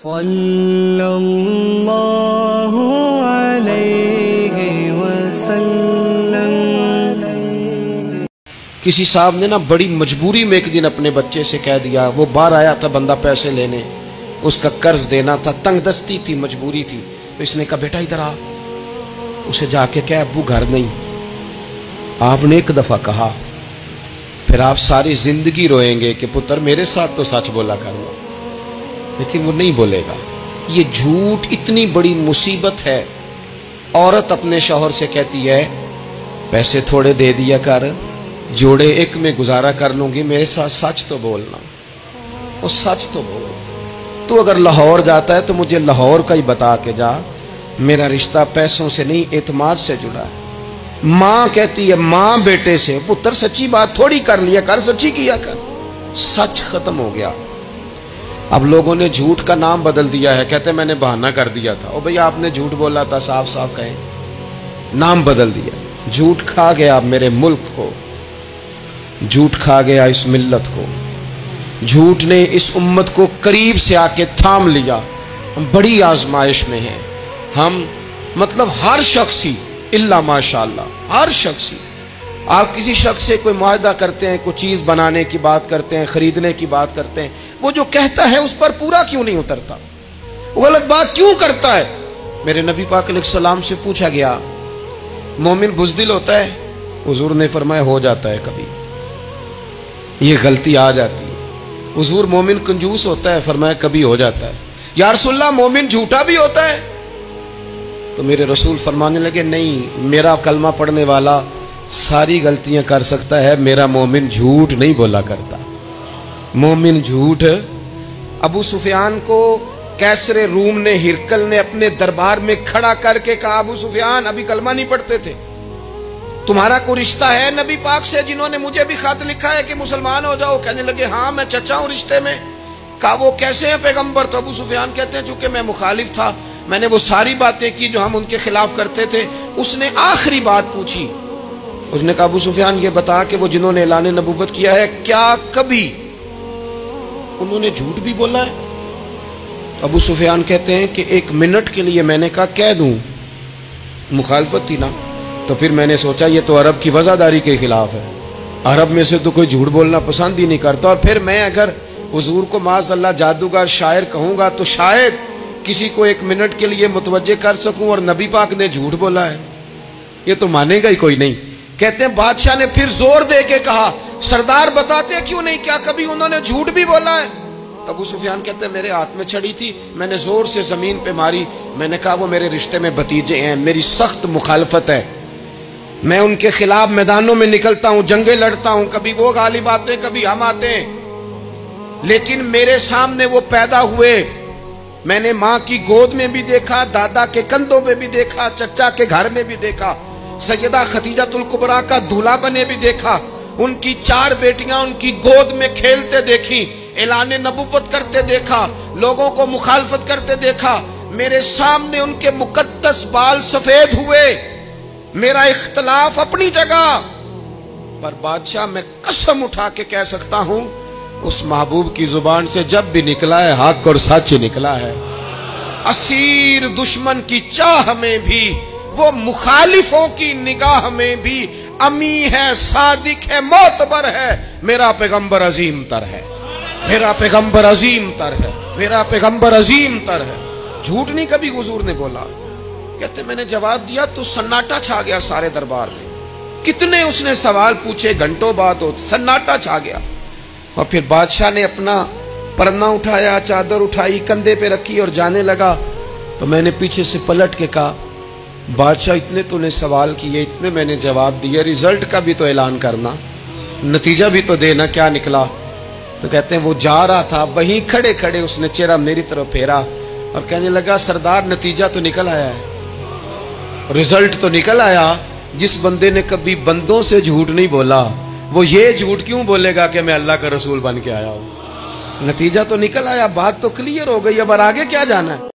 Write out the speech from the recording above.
صلی اللہ علیہ وسلم۔ کسی صاحب نے بڑی مجبوری میں ایک دن اپنے بچے سے کہہ دیا، وہ باہر آیا تھا بندہ پیسے لینے، اس کا قرض دینا تھا، تنگ دستی تھی، مجبوری تھی، تو اس نے کہا بیٹا ادھر آ۔ اسے جا کے کہا ابو گھر نہیں۔ آپ نے ایک دفعہ کہا، پھر آپ ساری زندگی روئیں گے کہ پتر میرے ساتھ تو سچ بولا کرنا، لیکن وہ نہیں بولے گا۔ یہ جھوٹ اتنی بڑی مصیبت ہے۔ عورت اپنے شوہر سے کہتی ہے پیسے تھوڑے دے دیا کر، جوڑے ایک میں گزارا کر لوں گی، میرے ساتھ سچ تو بولنا، وہ سچ تو بول۔ تو اگر لاہور جاتا ہے تو مجھے لاہور کا ہی بتا کے جا، میرا رشتہ پیسوں سے نہیں اعتماد سے جڑا ہے۔ ماں کہتی ہے ماں بیٹے سے، پتر سچی بات تھوڑی کر لیا کر، سچی کیا کر۔ سچ ختم ہو گیا۔ اب لوگوں نے جھوٹ کا نام بدل دیا ہے، کہتے ہیں میں نے بہانہ کر دیا تھا۔ او بھئی آپ نے جھوٹ بولا تھا، صاف صاف کہیں، نام بدل دیا۔ جھوٹ کھا گیا میرے ملک کو، جھوٹ کھا گیا اس ملت کو، جھوٹ نے اس امت کو قریب سے آ کے تھام لیا۔ ہم بڑی آزمائش میں ہیں، ہم مطلب ہر شخصی الا ماشاءاللہ، ہر شخصی۔ آپ کسی شخص سے کوئی معاہدہ کرتے ہیں، کوئی چیز بنانے کی بات کرتے ہیں، خریدنے کی بات کرتے ہیں، وہ جو کہتا ہے اس پر پورا کیوں نہیں اترتا؟ وہ غلط بات کیوں کرتا ہے؟ میرے نبی پاک علیہ السلام سے پوچھا گیا مومن بزدل ہوتا ہے؟ حضور نے فرمایا ہو جاتا ہے، کبھی یہ غلطی آ جاتی ہے۔ حضور مومن کنجوس ہوتا ہے؟ فرمایا کبھی ہو جاتا ہے۔ یا رسول اللہ مومن جھوٹا بھی ہوتا ہے؟ تو میرے رسول فرمانے لگے نہیں، میرا کلمہ پڑھنے والا ساری غلطیاں کر سکتا ہے، میرا مومن جھوٹ نہیں بولا کرتا۔ مومن جھوٹ۔ ابو سفیان کو کیسر روم نے، ہرکل نے اپنے دربار میں کھڑا کر کے کہا ابو سفیان ابھی کلمہ نہیں پڑھتے تھے، تمہارا کوئی رشتہ ہے نبی پاک سے جنہوں نے مجھے بھی خط لکھا ہے کہ مسلمان ہو جاؤ؟ کہنے لگے ہاں میں چچا ہوں رشتے میں۔ کہا وہ کیسے ہیں پیغمبر؟ تو ابو سفیان کہتے ہیں چونکہ میں مخالف تھا، میں نے وہ ساری باتیں کی جو ہم ان کے خلاف کرتے تھے۔ اس نے آخری بات پوچھی، اس نے کہا ابو سفیان یہ بتا کہ وہ جنہوں نے اعلان نبوت کیا ہے کیا کبھی انہوں نے جھوٹ بھی بولا ہے؟ ابو سفیان کہتے ہیں کہ ایک منٹ کے لیے میں نے کہا کہہ دوں، مخالفت تھی نا، تو پھر میں نے سوچا یہ تو عرب کی وزاداری کے خلاف ہے، عرب میں سے تو کوئی جھوٹ بولنا پسند ہی نہیں کرتا، اور پھر میں اگر حضور کو معاذ اللہ جادوگر شاعر کہوں گا تو شاید کسی کو ایک منٹ کے لیے متوجہ کر سکوں، اور نبی پاک نے جھوٹ بولا ہے، یہ تو مانے گا ہی کوئی نہیں۔ کہتے ہیں بادشاہ نے پھر زور دے کے کہا سردار بتاتے کیوں نہیں، کیا کبھی انہوں نے جھوٹ بھی بولا ہے؟ ابو سفیان کہتے ہیں میرے ہاتھ میں چھڑی تھی، میں نے زور سے زمین پہ ماری، میں نے کہا وہ میرے رشتے میں بھتیجے ہیں، میری سخت مخالفت ہے، میں ان کے خلاف میدانوں میں نکلتا ہوں، جنگیں لڑتا ہوں، کبھی وہ غالب آتے کبھی ہم آتے ہیں، لیکن میرے سامنے وہ پیدا ہوئے، میں نے ماں کی گود میں بھی دیکھا، دادا کے کندھوں میں بھی دیکھا، چچا کے گھر میں بھی دیکھا، سیدہ خدیجہ الکبریٰ کا دولہا بنے بھی دیکھا، ان کی 4 بیٹیاں ان کی گود میں کھیلتے دیکھی، اعلان نبوت کرتے دیکھا، لوگوں کو مخالفت کرتے دیکھا، میرے سامنے ان کے مقدس بال سفید ہوئے، میرا اختلاف اپنی جگہ پر بادشاہ میں قسم اٹھا کے کہہ سکتا ہوں اس محبوب کی زبان سے جب بھی نکلا ہے حق اور سچ نکلا ہے۔ اسیر دشمن کی چاہ میں بھی، وہ مخالفوں کی نگاہ میں بھی امی ہے، صادق ہے، معتبر ہے، میرا پیغمبر عظیم تر ہے، میرا پیغمبر عظیم تر ہے، میرا پیغمبر عظیم تر ہے۔ جھوٹ نہیں کبھی حضور نے بولا۔ کہتے میں نے جواب دیا تو سناٹا چھا گیا سارے دربار میں، کتنے اس نے سوال پوچھے، گھنٹوں بعد سناٹا چھا گیا، اور پھر بادشاہ نے اپنا پرنا اٹھایا، چادر اٹھائی، کندھے پہ رکھی اور جانے لگا، تو میں نے پیچھے سے پلٹ کے کہا بادشاہ اتنے تو نے سوال کیے، اتنے میں نے جواب دیے، رزلٹ کا بھی تو اعلان کرنا، نتیجہ بھی تو دینا، کیا نکلا؟ تو کہتے ہیں وہ جا رہا تھا، وہیں کھڑے کھڑے اس نے چہرہ میری طرف پھیرا اور کہنے لگا سردار نتیجہ تو نکل آیا ہے، رزلٹ تو نکل آیا۔ جس بندے نے کبھی بندوں سے جھوٹ نہیں بولا وہ یہ جھوٹ کیوں بولے گا کہ میں اللہ کا رسول بن کے آیا ہوں؟ نتیجہ تو نکل آیا، بات تو کلیئر ہو گئی، اب آگے کیا جانا ہے؟